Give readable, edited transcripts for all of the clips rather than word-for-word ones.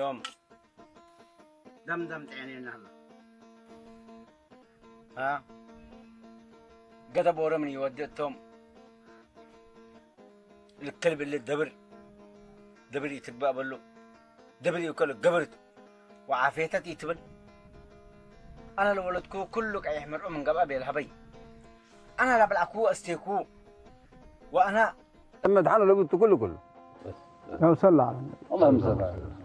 توم دم عينينا هلا ها قدب ورمني وديتهم الكلب اللي دبر يتبع بلو دبر ياكل قبرت وعافيتك يتبل انا لو ولدكو كلك يحمر من قبابي الهبي انا لا بلعكو استيكو وانا اما دحنا لو قلت كله يا صلى على النبي اللهم صل على النبي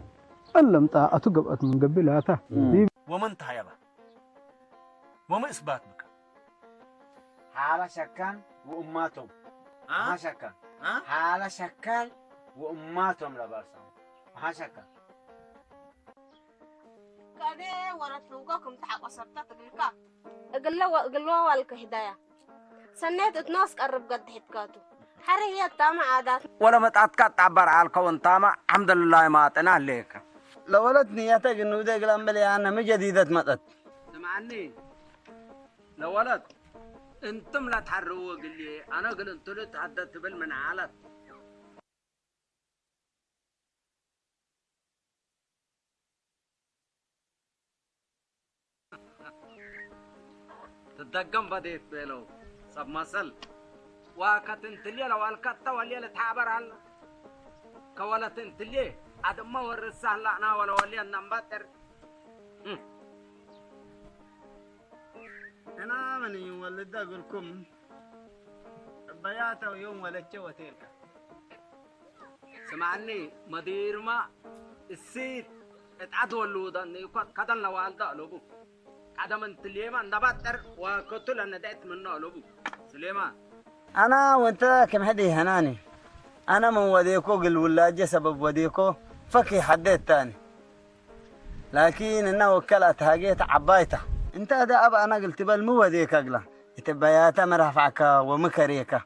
علم تا اتقبت من قبلها ومن تهيبه وما اثبات بك حال شكان واماتهم ما شكان حال شكان واماتهم لبارسهم ما شكان كده ورثوقكم تحق وصرتك الكا قلوا والك هدايا سنيت اتناس قرب قد حتكاتو حرية تام عادات ولا متعتك تعبر على الكون تاما الحمد لله ما اعطينا ليك لو ولد نيتك انه ده قلم بلي انا مجديدة متت سمعني لو ولد انتم لا تحروا قل لي انا قلت انتم تحدثت بالمنعالات تدقم بديت بيلو سب مسل وكتنتلي لو الكتا ولي تحابر على كولا تنتلي عاد ما ورسه لنا ولا ولي النمبر انا من يولد اقولكم بياته يوم ولدت وتلك سمعني مدير ما السيد اتعدوا اللودان كدن لو والده لبو عدم انتليمان نبتر وكتل انا دعت منه لبو سليمان انا وانت كم هدي هناني انا من وديكو قل ولاجة سبب وديكو فكي حديت تاني لكن انه وكلت هاجيت عبايته انت هذا ابا انا قلت بل مو وديك اقلا يتبياتا مرافعك ومكريك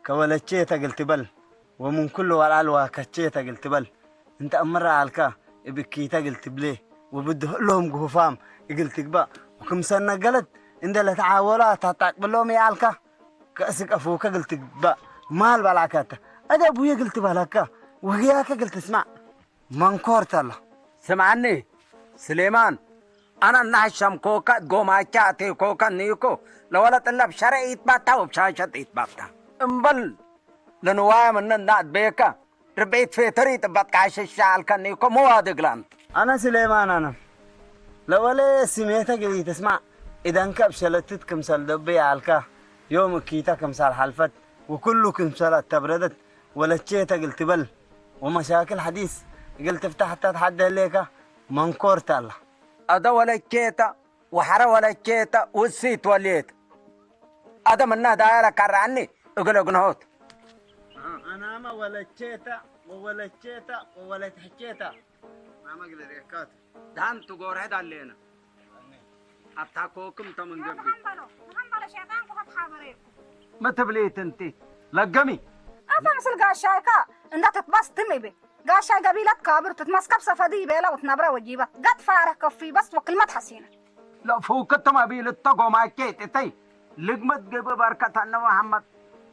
كولتشيتا قلت بل ومن كل والعلوة كتشيتا قلت بل انت امر عليك بكيتا قلت بليه وبده لهم قفام قلت بقى وكم سنة قلت انت لا تعاولات تقبل لهم يالك كاسك افوك قلت بقى مال بلاكاته هذا ابويا قلت بالك وهياك قلت اسمع منكورت الله سمعني سليمان انا نحشم كوكا قوماچاتي كوكا نيكو لو لا طلب شرعي يتباتا وبشاشت يتباتا امبل لنوايا من الناد بيكا ربيت في طريق تبات كاش الشعال كان نيكو موادق لان انا سليمان انا لو لا سميتك اللي تسمع اذا انكب شلتت كمسال دبي علكا يوم كيتا كمسال حلفت وكله كمسال تبردت ولا تشيتا قلت بل ومشاكل حديث قلت فتحت تحدى ليك منكورت الله أدا ولا كيتا وحرا ولا كيتا والسيت وليت أدا منا دايرة كرعني أقول جنهوت أنا ما ولا كيتا ولا كيتا ولا تحكيتا ما أقول ريكات دان تقول هذا اللينا أبتاكوكم تمن قبل محمد شيطان فقط حاضرين ما تبليت أنتي لقمي أفهم سل قاشايكا إنك تتبص تمي قاشاي قبيلة كابر تتمسك بصفدي بيلا وتنبرا وجيبة قد فارق كفي بس وكلمة حسينة لا فوقت ما بيل التقو ما كيت تي لقمت جب بركة أن محمد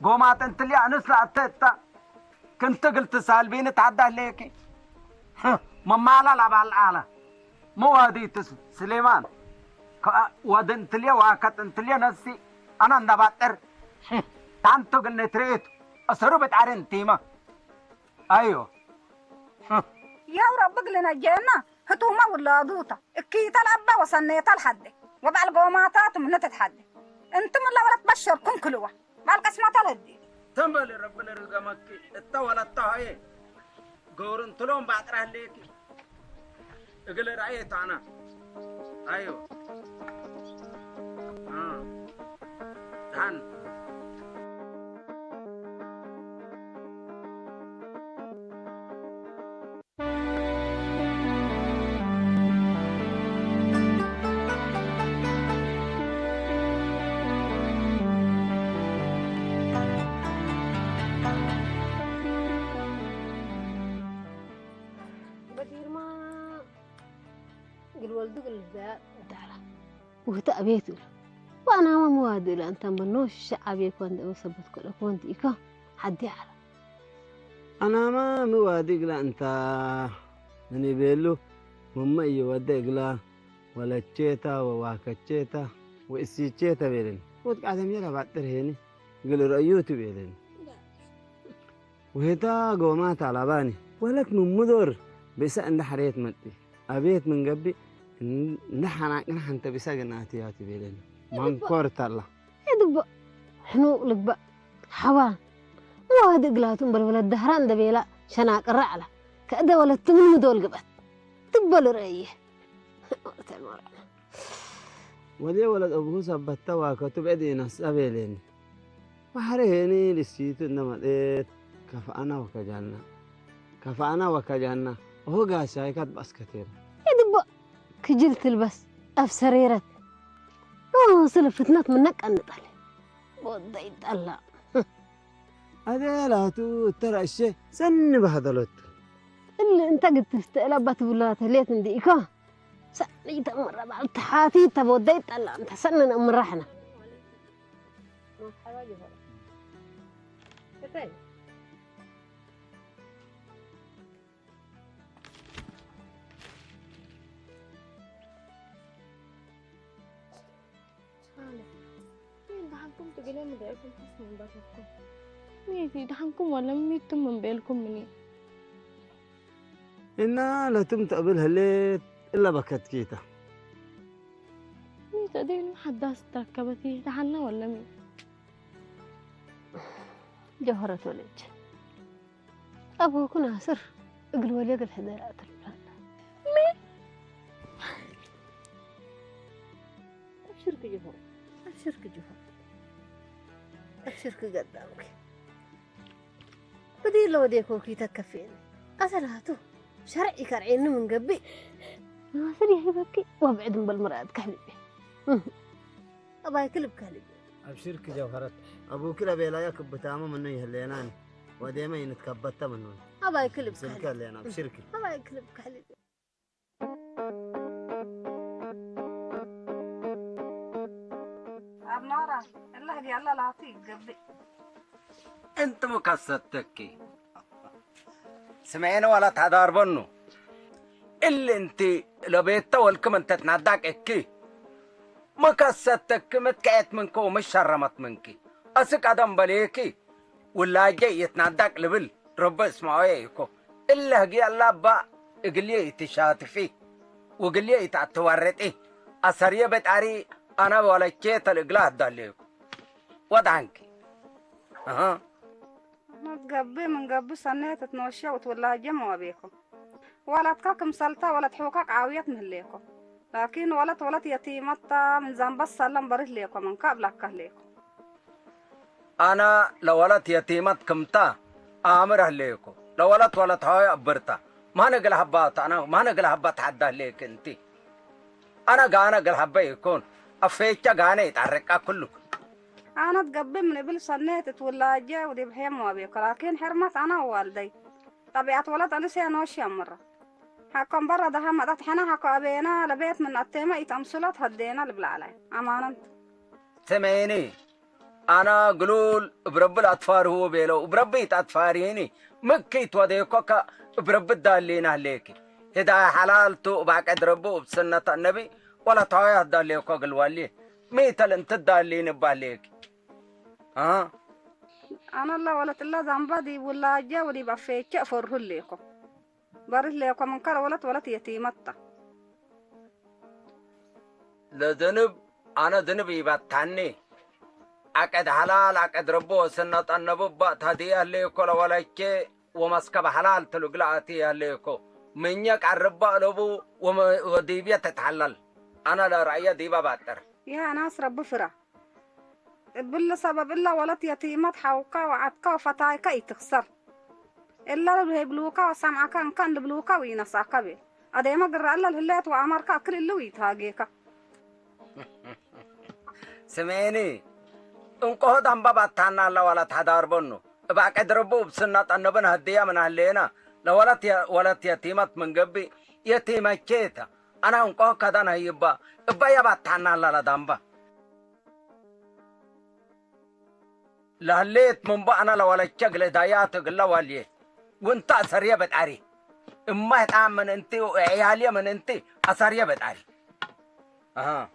قومات أنت اللي أنس لا تتا كنت قلت سالبين تعدى ليكي مما لا بالعالة مو هذه سليمان ودنت لي واكت انت لي نفسي انا نباتر تانتو قلنا تريت أسرو بتعرن تيما ايوه يا رب قلنا جينا هتوما ولا دوتا كيتا الأبا وصنيتا الحد وبع القوماتات من تتحدي انتم اللي ولا تبشركم كلوا مع القسمة تلدي تنبلي ربنا رزقك التولى التهاي قورن تلوم بعد رهليكي اقل رأيت انا ايوه دهن وهتا أبيتل وأنا ما موادل أنت منوش الشعب يكون وسبت كل كنت إيكا حد يعرف أنا ما موادق لا أنت نني بيلو مما يودي إقلا ولا تشيتا وواكتشيتا وإسيتشيتا بيلين وتقعد ميلا بعد ترهيني قل رأيوتي بيلين وهتا قومات على باني ولك من مدور بيسا عند حريت متي أبيت من قبي نحن تبيسا قناتياتي بيلين من كورت الله يدب حنو لك بقى حوان وهاد قلاتهم بالولد دهران دبيلا شناك الرعلة كأدا ولد تمن مدول قبت تقبلوا رأيه ولي ولد أبوه سبتا وكتب أدينا سبيلين وحريني لسيتو إنما ديت كفأنا وكجانا وهو قاساي كات بس كثير يدب كجلت البس أفسريرت وصل فتنات منك أن طالع وضيت الله هذا لا ترى الشيء سن بهذلت اللي انت قد تستقلبت ولا تليت نديكا سنيت مرة بعد تحاتي تبوديت الله انت سنن أم رحنا دحنكم تقولي ما دايكم حسن من بابكم ميتي دحنكم ولا ميتم من بالكم مني إنا لا تمتقبلها ليت إلا بكت كيتا ميتا دي حداس تركبتي دحنا ولا مين جوهرة ولج أبوك ناصر اقل وليق الحدارات البلاد مين أبشرك جوهر أبشرك جوهر أبشرك قدامك بدي لو ديكوكي تكفين أسلاتو شرعي كرعين من قبي ناصر يا بكي وابعد من بالمرأة كحلبي أباي كلب كحلبي أبشرك جوهرت أبو كلا بيلايك بتامه منه يهليناني وديما ينتكبت منه أباي كلب سلك كحلبي اللي أنا أبشرك أباي كلب كحلبي أبنارا الله دي الله لاطيك قبي انت مكستكي سمعينا ولا تحضر بنو اللي انت لبيتا والكم انت تناداك اكي مكستك متكعت منكو ومش شرمت منكي اسك ادم بليكي ولا جاي يتناداك لبل رب اسمعوا يكو الا هجي الله با اقليه تشاتفي وقليه تتورط ايه اسريه بتعري انا ولا كيت الاقلاه داليكو وضعنك اها قبي من قبي سنة تتنوشي وتولها جمع بيكم ولا تكاكم سلطة ولا تحوكاك عاويات من ليكم لكن ولا يتيمتا من زنب السلام بريد ليكم من قبلك ليكم أنا لولت يتيمت كمتا آمره ليكو لولت ولت هاي أبرتا ما نقل حبات أنا ما نقل حبات حدا ليك أنتي أنا قانا قل حبا يكون أفيتشا قانا يتعرقا كله أنا تقبي من قبل سنة تتولها جا ودي بحيم وابيك لكن حرمت أنا ووالدي طبيعة ولد أنا سيانوشي مرة حكم برا ده ما تحنا حكوا أبينا لبيت من التيمة يتمسلت هدينا لبلعلي أمانة سمعيني أنا قلول برب الأطفال هو بيلو بربي تطفاريني مكي توديكوكا برب الدالين عليكي هدا حلال تو باك أدربو بسنة النبي ولا تايا داليكو قلوالي ميتل انت الدالين باليكي ها أنا الله ولا تلا زنبا دي ولا جا ودي بفيتش أفره ليكو بريد ليكو من كلا ولا يتيمتا لذنب أنا ذنب يبتعني أكد حلال أكد ربو سنة النبو بأتهدي أهليكو لولكي ومسكب حلال تلقلاتي أهليكو منيك عربا لبو وديبيا تتحلل أنا لا رأي ديبا باتر يا ناس رب فرا بل سبب إلا ولت يتيمت حوكا وعدكا وفتايكا يتخسر إلا لو هيبلوكا وسمعكا إن كان لبلوكا وينساكا بي أديما قرر إلا الهلات وعمركا كل اللي ويتهاجيكا سمعيني انقو دم بابتانا لولت حدار بنو باك ادربو بسنة النبن هدية من أهلينا لولت يتيمت من قبي يتيمة كيتا أنا انقو كدان هيبا إبا يبتانا للدنبا لهليت من بأنا لولت شغل دايات قلا واليه وانت سرية بتعري اما يتعمل انت وعيالي من انت اثريه بدعري اها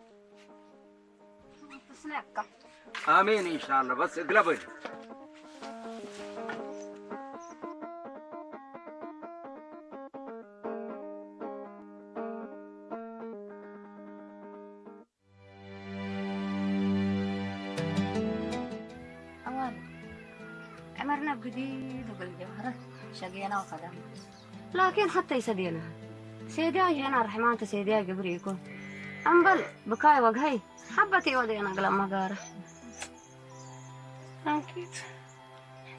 تسنقك امين ان شاء الله بس اقلبني عمرنا بجديد وبالجوهرة شقينا وقدمنا لكن حتى يسدينا سيديا جينا رحمانة سيديا قبري يكون أمبل بكاي وقهي حبتي ودينا قلم مقارة أكيد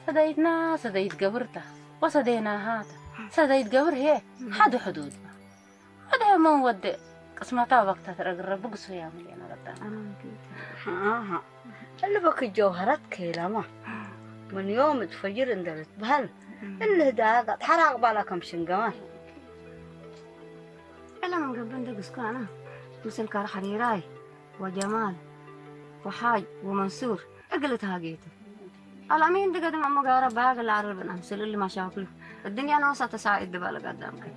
سديتنا سديت قبرته وسدينا هذا سديت قبر هي حد حدودنا هذا ما ودي قسمتها وقتها ترقرب بقصو يا ملينا قدام آها اللي بك الجوهرات كيلما من يوم تفجر اندلت بهل اللي داقت حراق بالكم شنقمان إلا من قبل دقسكو أنا مثل كار حريراي وجمال وحاج ومنصور أقلت هاقيته الأمين دي قدم أمو قارب باقي اللي عرب أمثل اللي مشاكله الدنيا نوصة تساعد دبالة قدامك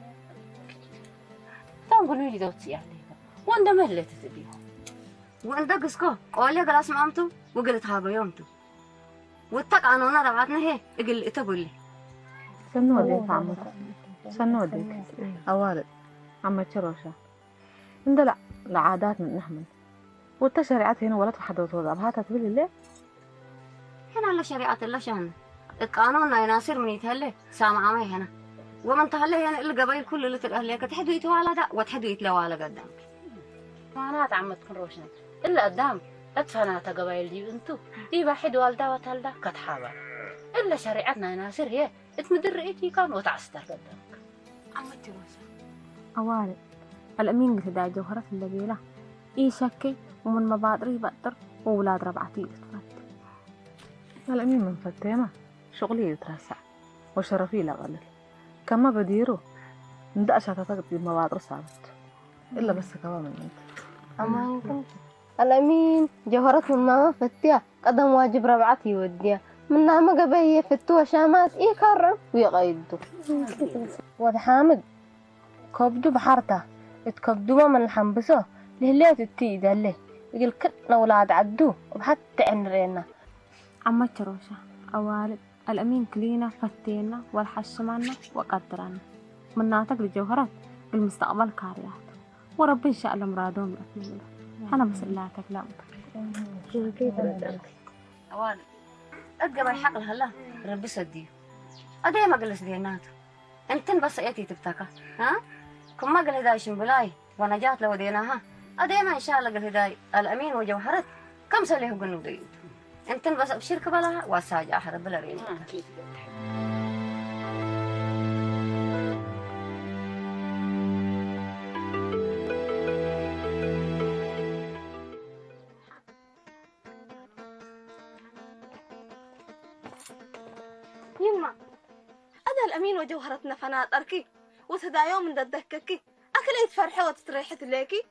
تنقلوا لي دوتي عليها وانده مهلت تبيهم وان دقسكو قولي قلاس مامتو وقلت هاقو يومتو والتقعنونا ربعتنا هي اقل اتقول لي سنو ديك عمتك سنو ديك أوالد عمتك روشة اندلع لعادات من نحمل والتشريعات هنا ولا تحد وتوضع بهاتها تبلي ليه هنا اللي شريعة الله شان القانون يناصر من يتهلي سامع معي هنا ومن تهلي هنا اللي قبيل كل اللي تقهلي تحدوا يتوالى دا وتحدوا يتلوالى قدامك معنات عمتكم روشة إلا قدام أدفنات قبائل دي انتو دي واحد والدا وتالدا كتحابا إلا شريعتنا يناصر هي اتمدر رئيتي كان وتعستر قدامك عمتي روشة أوالد الأمين قلت دا جوهرة اللبيلة إي شكي ومن مبادري بقدر وولاد ربعتي يتفت الأمين من فتيمة شغلي يترسع وشرفي لا غلل كما بديرو ندقش هتتقضي المبادر صارت إلا بس كمان من انت أما كنت الأمين جوهرة من ماما فتيا قدم واجب ربعتي يوديها من نعمة قبية فتوها شامات يكرر ويقيدوا وذا حامد كبدو بحارته اتكبدوا من الحنبسه لهليات التيدة له يقول كتنا ولاد عدو وبحتى عنرينا عمتك روشة أوالد الأمين كلينا فتينا والحشمانا وقدرنا من ناتق لجوهرات بالمستقبل كاريات وربي إن شاء الله مرادهم بأكمله أنا بس الله تكلم أوان أقرأ حق هلا ربي صديه أدي ما قلت ديناته أنتن بس أتي تبتكى ها كم ما قل هداي شنبلاي وأنا جات لو ديناها أدي ما إن شاء الله قل هداي الأمين وجوهرت كم سليه قلنا دينه أنتن بس بشركة بلا واساج أحد بلا رينا يما هذا الأمين وجوهرتنا فنات أركي وتدا يوم من ددككي أكليت فرحة وتتريحت ليكي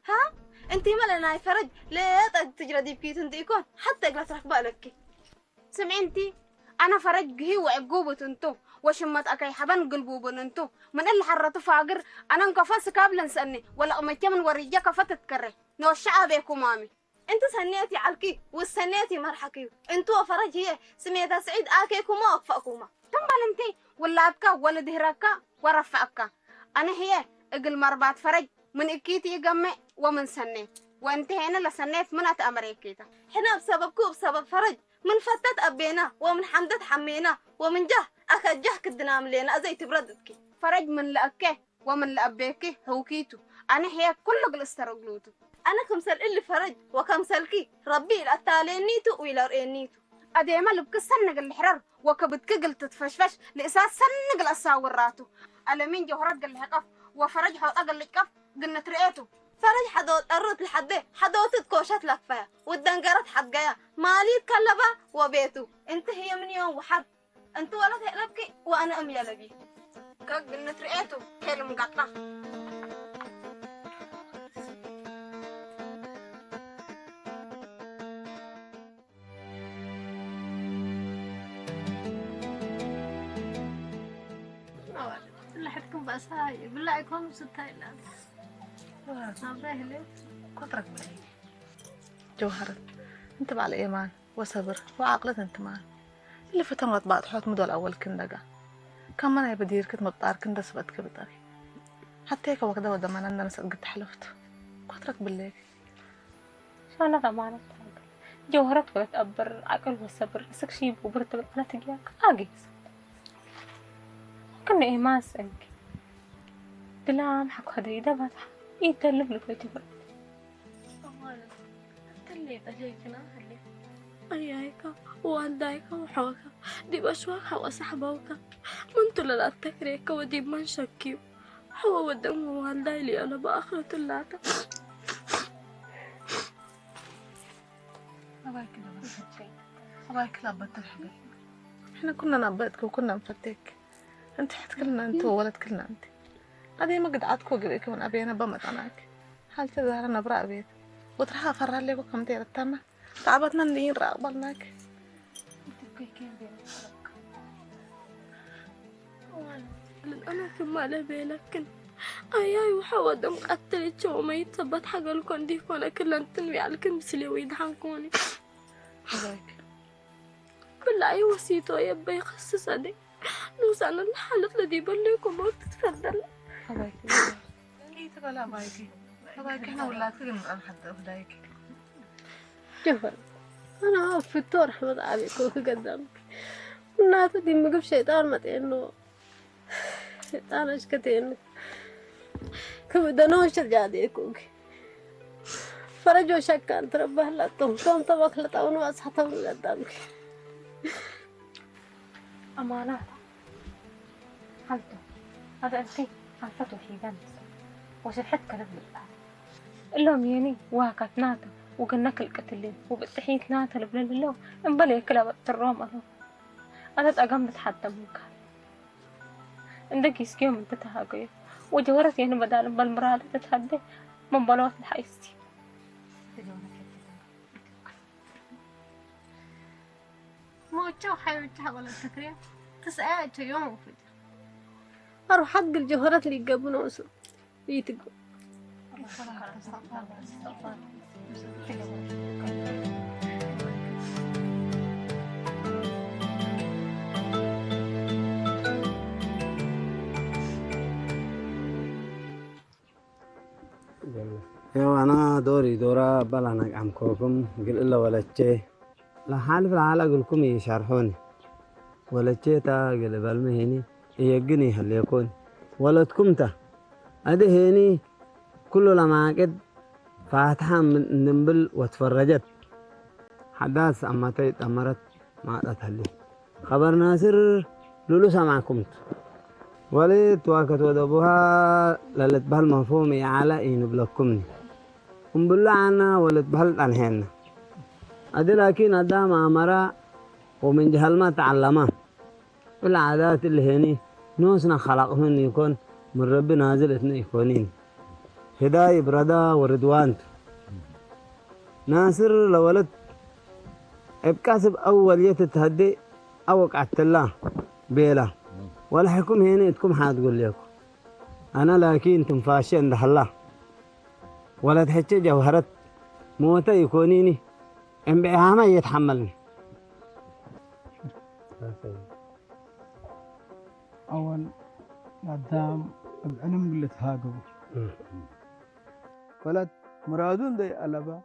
ها انتي مالنا فرج ليه تجردي بكي تنديكون حتى قلت رح بالكي سمعتي أنا فرج هي وعقوبة انتو وشمت أكي حبان قلبوب انتو من اللي حرته فاقر أنا انقفص قبل نسأني ولا أمتي من وريجا كفت تكره نو الشعب بيكو مامي انتو سنيتي علكي والسنيتي مرحكي انتو فرج هي سميتها سعيد آكيكو ما أكفأكوما تنبال انتي ولا أبكا ولا دهراكا ورفعكا أنا هي اقل مربات فرج من إكيتي يقمع ومن سنيت وانت هنا لسنيت منات أمريكيتا حنا بسببكو بسبب فرج من فتت أبينا ومن حمدت حمينا ومن جه أخد جه كدنا ملينا أزي تبردتكي فرج من لأكيه ومن لأبيكي هوكيتو أنا هي كل قل استرقلوتو أنا كمسل اللي فرج وكمسلكي ربي الأتالينيتو ويلارينيتو أديما لبك سنق الحرر وكبتك قل تتفشفش لإساس سنق الأساوراتو ألمين جوهرات قل حقف وفرج حوط أقل لكف قلنا ترقيتو فرج حدوت قررت لحده حدوت كوشت لفها والدنقرت حدقيا مالي تكلبا وبيتو انت هي من يوم وحد انت ولا تقلبكي وانا ام يلبي قلنا ترقيتو كيلو مقطع بس هاي بالله يكون ستاي لا أبراه ليه كترك بلاي جوهرة انت مع الإيمان وصبر وعقلة انت معنا اللي فتمت بعد حوت مدول أول كندقة كان مانا بدير كنت مبطار كنت سبتك بطري حتى هيك وقت ودا ما أنا قد حلفت كترك بالله شو أنا ضمانة جوهرة ولا تقبر عقل وصبر سك شيء وبرتب أنا تجيك أجي كنا إيمان سنك دلام حق هذا إذا بطح يتكلم لك ويتبر تلي عليكنا هلي أيايكا وأندايكا وحوكا دي بشواكا وسحبوكا منتو لا تكريكا ودي من شكيو حوا ودم وأنداي لي أنا بآخرة اللاتا أباك لا بتلحق إحنا كنا نبتك وكنا نفتك أنت حتكلنا أنت وولد كلنا أنت هذه ما قد عادك وقريك من أبينا بمت عناك حال تظهر أنا برا بيت وترها فرها لي وكم تير التامة تعبتنا ندين راقبلناك أنا كمان بيلكن أياي وحوا دم قتلي شو ما يتثبت حق الكون دي كونا كلنا تنوي على كمسلي ويدحن كوني بالله أي وسيطة يبا يخصص هدي نوصلنا لحالة لدي بليكم ما تتفضل أبايك إيه تقول أبايك إحنا ولا تقول حد أبدايك جفر أنا في الدور حمد عليك وقدامك الناس دي مقف شيطان ما تقنو شيطان أشكتين كبدنوش الجاديكوك فرجوا شكا تربه لطم كم طبق لطون وأصحتهم قدامك أمانة حالته هذا أنتي عرفته حيدان وشرحت كلب بالله اللهم يني واكت ناتا وقناك القتلين وبالتحيت ناتا لبلن الله انبلي كلا بترهم أنا أقام بتحدى منك عندك يسكيوم انت تهاقية وجورت يعني بدال بالمرالة تتحدى من بلوات الحيستي موتشو حيوتشها ولا التكريم تسعة يوم وفجر أروح حق الجوهرات اللي يقابلون وصل يتقو يو أنا دوري دورا بلانك عمكوكم قل إلا ولا شيء لا حالف العالق لكم يشرحوني ولا شيء تا قل بالمهني يجني هل يكون ولا تكمته أده هني كل لما قد فاتحة من نمبل وتفرجت حداث أما تيت أمرت ما تتهلي خبر ناصر لولو سمعكمت وليت واكت ودبوها للت بهالمفهوم على إنه بلكمني بالله عنا ولت بهالأنهن أدي لكن أدام أمرا ومن جهل ما تعلمه العادات اللي هني نوسنا خلقهن يكون من رب نازل اثنين يكونين هداية بردا وردوان ناصر لولد ابكاسب أول يتتهدي أوك عتلا بيلا ولا حكم هنا تكون حاتقول لكم أنا لكن تنفاشي عند الله ولا تحكي جوهرت موتا يكونيني إن بإهامة يتحملني أول قدام العلم اللي تهاجموا ولد مرادون دي ألبا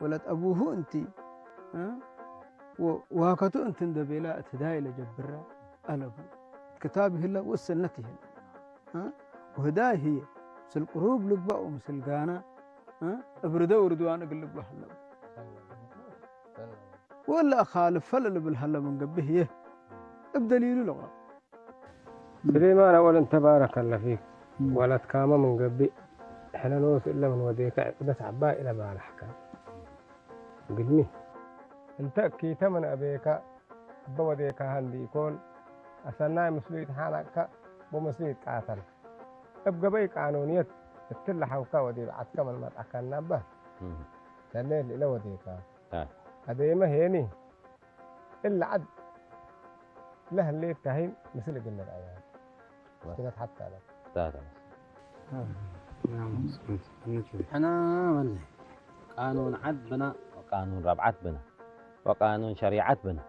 ولد أبوه أنتي وهكذا أنت دبيلا اتداي لجبرا ألبا كتابه الله وسنته وهداي هي مثل قروب لقبا ومثل قانا ابردا وردوانا قلبا هلا ولا أخالف فلل بالهلا من قبه هي بدليل لغة سليمان أولا تبارك الله فيك ولا تكاما من قبي إحنا نوصل إلا من وديك بس عباء إلى بالحكام قلني أنت كيتا من أبيك بوديك هندي يكون أسناي مسلويت حالك بمسلويت قاتل أبقى بي قانونية التل حوكا ودي بعد كمان ما تأكلنا به تليل إلى وديك هذا ما هيني إلا عد له اللي تهين مثل قلنا الآيات كده حتى لك تاتا أنا من قانون عد بنا وقانون ربعت بنا وقانون شريعت بنا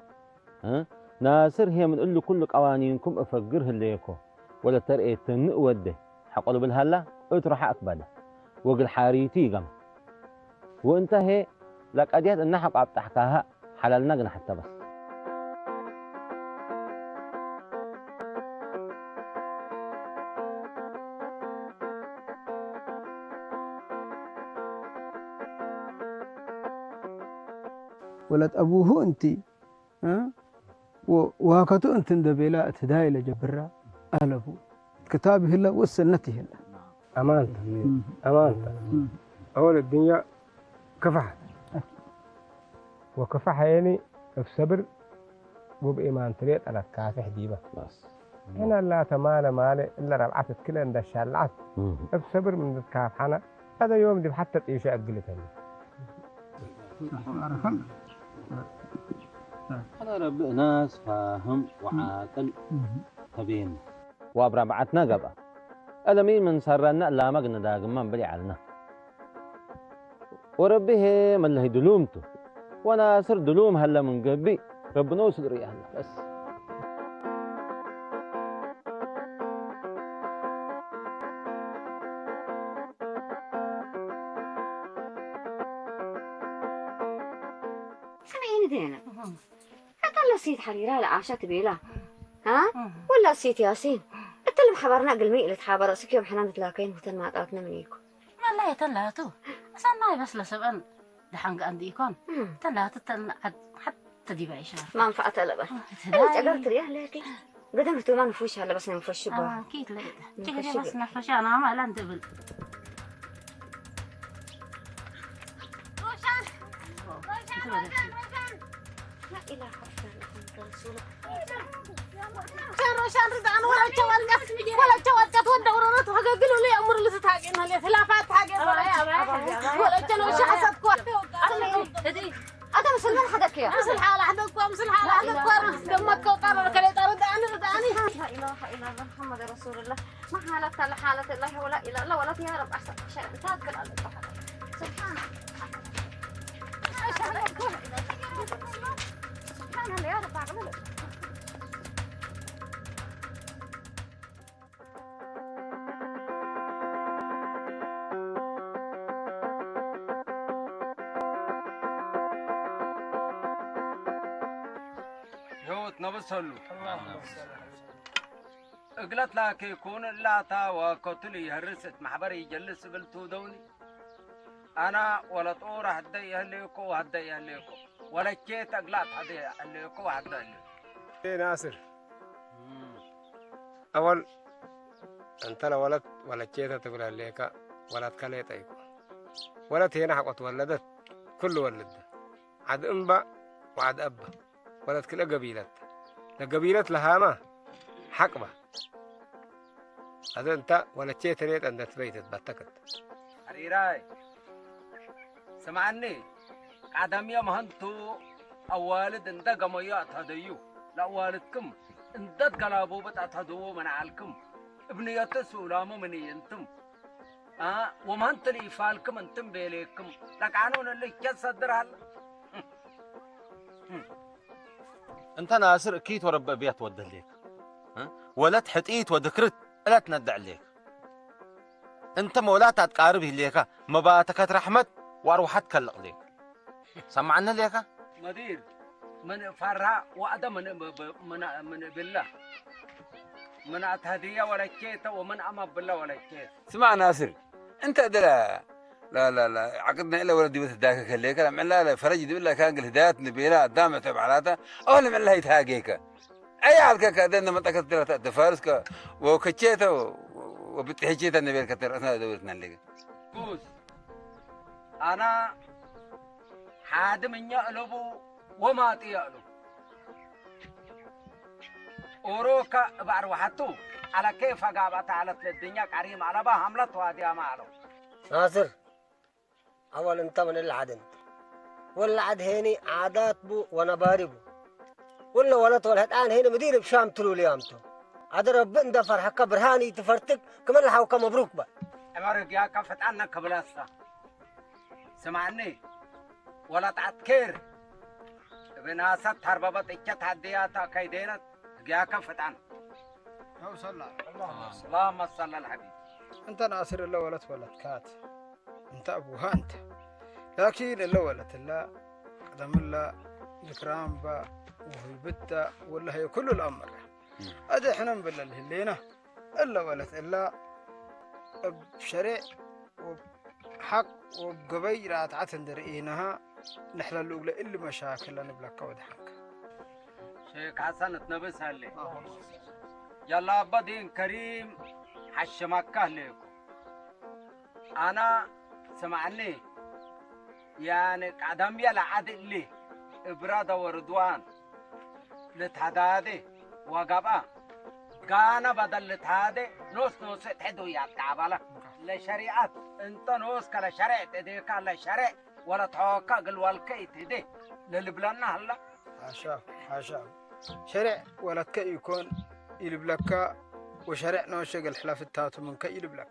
ها ناصر هي من قل كل قوانينكم افقره الليكو ولا ترقيت تنقوده حقلوا بالهلا اطرح اكبده وقل حاريتي قم وانت هي لك اديت ان حق ابتحكاها حللنا قنا حتى بس ولد أبوه أنتي ها وهكذا أنت دبيلا تداي لجبرة ألفو كتابه هلا والسنته هلا أمانة أمانة أول الدنيا كفح وكفح يعني بصبر وبإيمان طريقة على الكافح ديبة بس هنا لا تمال مالي إلا ربعت كل عند الشلعت بصبر من الكافح أنا هذا يوم دي حتى تعيش أقلتها أنا رب ناس فاهم وعاقل تبين وابرا بعتنا قبا ألمين من سرنا لا مقنا داقمان بلي علنا وربيه من اللي دلومته وانا صر دلوم هلا من قبي ربنا يسر هلا بس سمعيني دينا هتلا سيد حريرة لا عاشت بيلا ها ولا سيد ياسين انت اللي محبرنا قلمي اللي تحابر اسك يوم حنا نتلاقين وتن ما قاتنا منيكو والله تلاتو أصلا بس لسبان دحنق عنديكم تلاتو حتى دي بعيشة ما نفعت لبا انت قدرت ريح لكن قدمتوا ما نفوش هلا بس نفوش بها اكيد لا تجي بس نفوش انا ما لا ندبل لا اله الا الله رسول روشان رضا انا ولا توقت ودورت وحققلوا لي امر اللي تتحققنا لي خلافات حققنا ولا تلو شي حسدكوا هذا مسلمان حدك يا مثل حالة حدك مثل حالة حدك دمك وقرر كلي ترداني لا اله الا الله محمد رسول الله ما حالك الا حالة الله ولا اله الا الله ولا يا رب احسن شيء تذكر على سبحان سبحان الله يا رب اعمل نبصلو اقلت لك يكون لاتا وقتل يهرست محبر يجلس بلتو دوني انا ولا طور هدي اهليكو وهدي اهليكو ولا كيت اقلات هدي اهليكو وهدي اهليكو ايه ناصر اول انت لا ولد ولا كيت تقول اهليك ولا تكليت ايكو ولا هنا حقت ولدت كل ولد عاد انبا وعاد ابا ولد كل قبيلة القبيلة لها ما حقبة هذا انت ولا شيء تريد ان تبيت بتكت حريراي سمعني قدم يا مهنتو اوالد انت قميات هديو لا والدكم انت قلابو بتهدو من عالكم ابنيات سولامو من ينتم ومهنت لي فالكم انتم بيليكم لك عنون اللي كسدر هلا انت ناصر اكيد ورب بيت ود ليك ولا تحطيت وذكرت لا تندع عليك انت مولا تقارب ليك مباتك رحمت واروحت كلق ليك سمعنا ليك مدير من فرع وعد من بالله من هديه ولا كيته ومن امر بالله ولا كيت اسمع ناصر انت لا لا لا لا عقدنا الا ولدي بتداك كليك لا لا فرج دي بالله كان الهدايات نبيلا قدام تبعلاته او لما الله يتهاجيك اي عالك كدنا منطقه تفارسك وكتشيته وبتحكيته النبي كتر انا دورتنا اللي قوس انا حادم يقلبوا وما تيقلب اوروكا بعروحتو على كيف قابت على الدنيا كريم على بها حملت وادي معلو ناصر أول أنت من العدن ولا عد هيني عادات بو ونباربو ولا ولد ولا الآن هنا مدير بشام تلو ليامتو عاد رب انت فرحك برهاني تفرتك كمان الحوكة مبروك بقى. عمرك يا كفت عنك بلاسة سمعني ولا تعتكر بناسات هرببت اجت هدياتا كيدينت يا كفت عنك. هو صلى اللهم صل على الحبيب. انت ناصر الا ولد كات انت ابوها انت، لكن الا ولد لا قدم الله الكرام با وهي بتا ولا هي كل الامر ادي احنا نبلل هلينا الا ولد الا بشرع وبحق وبقبي راتعت درئينها نحن الاولى اللي مشاكل نبلك ودحك. شيخ حسن تنبس هاللي يلا بدين كريم حش مكة لكم. أنا سمعني يعني قدم يلا عدل لي إبرادة ورضوان لتهدادي وقبا قانا بدل لتهادي نوس تحدو يا تعبالة لشريعات انت نوس كلا شرع تديك على شرع ولا تحوكا قل والكي تدي للبلانا هلا حاشا شرع ولا كي يكون يلبلك وشرع نوشق الحلاف التاتو من كي يلبلك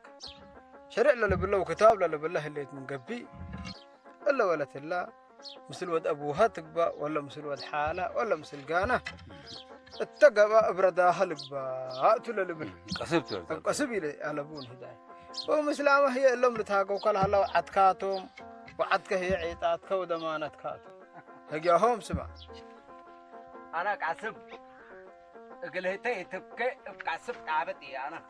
شرع للبلا وكتاب للبلا اللي من قبي الا ولا تلا مثل ود ابوها تقبا ولا مثل ود حاله ولا مثل قانه اتقبا ابرداها لقبا تلا لبل قصبي لي على بون هداي ومثل ما هي اللي متاقو كلها لو عدكاتهم وعدك هي عيطاتك ودمانتكاتهم هجاهم سمع انا قاسب قلهتي تبكي بقاسب تعبتي انا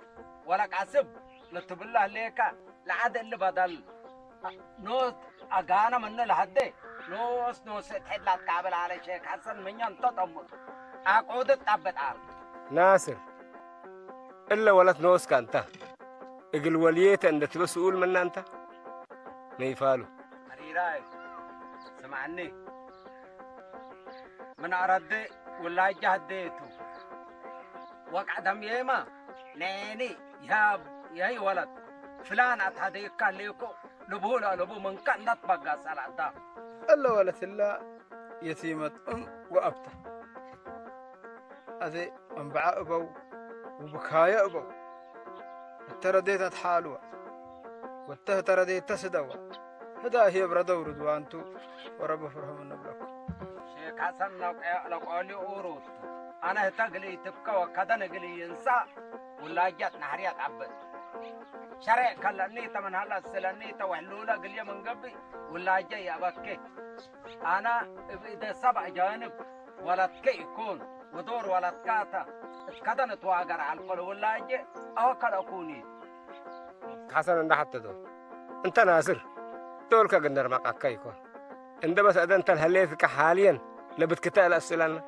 ولا قاسب لتبله ليك لعد اللي بدل نوس اغانا من لحد نوس تحد لا تقابل على شيخ حسن من ينتطم اقعد تطبط على ناصر الا ولد نوس كانت اقل وليت عند تبسؤول من انت ما يفعلوا حريراي سمعني من أردي ولا جهديتو وقع دم يما نيني يا ولد فلان أتهديك ليكو لبولا لبو من كان نطبق صلاة دا الا ولد الا يتيمة وابته هذه انبعاء ابو وبكايا ابو الترديت اتحالوا والترديت تسدوا هذا هي بردا وردوانتو ورب فرهم النبلكم. شيخ حسن لو قولي أوروت أنا تقلي تبكى وكذا نقلي ينسى ولا جت نهريات عبد شرع كلنيته من هلا السلنيته وحلوله قلي من قبي ولا جاي أبكي أنا إذا سبع جانب ولد كي يكون ودور ولد كاتا كذا نتواجر على القل ولا جاي أو كذا أكوني حسن عند حتى دول انت ناصر دول كقدر ما كايكون عند بس أنت الهليتك حاليا لبتكتاء الأسئلة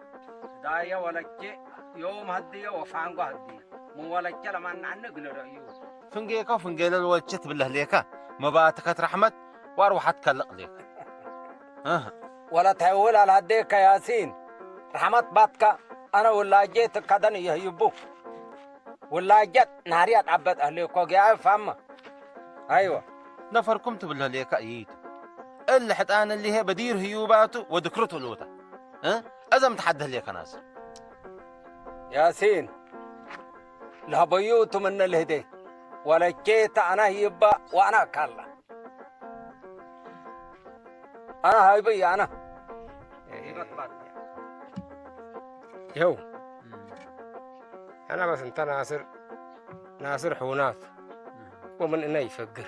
دايا ولا شيء يوم هديه وفانقو هديه مو ولا شيء لما نقول رأيه فنجيكا وفنجيل الوجت بالله ليكا مباتك رحمة واروح اتكلق ليك ولا تحول على هديك ياسين رحمة باتك أنا ولا جيت كدني يهيبوك ولا جت نهاريات عبد أهليك وقيا فهم أيوة نفركم تبالله ليكا أييت اللي حتى أنا اللي هي بدير هيوباته وذكرته لوتا أزم تحدث ليك ناصر ياسين لا بيوت من الهدي ولا جيت أنا يبا وأنا كلا أنا هاي بي أنا يو أنا بس أنت ناصر حونات ومن إنه يفقر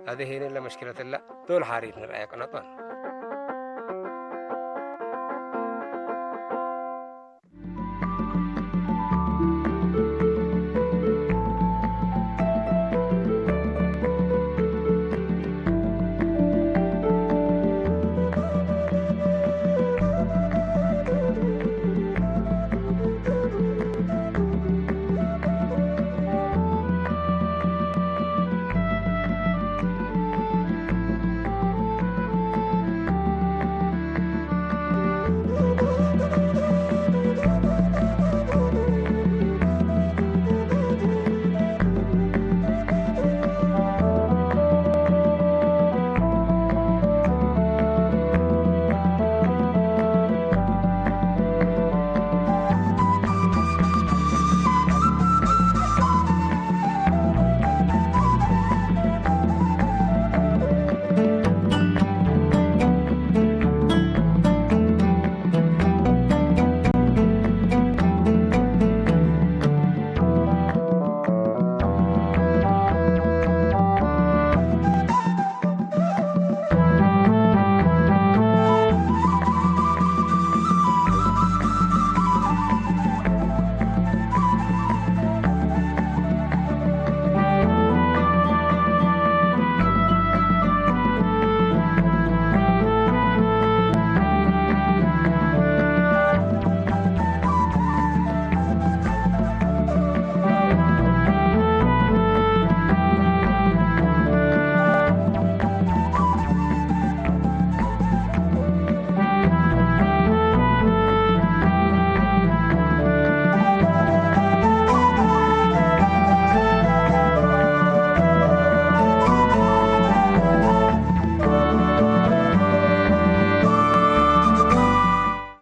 هذه هي اللي مشكلة الله دول حارين رأيك نطن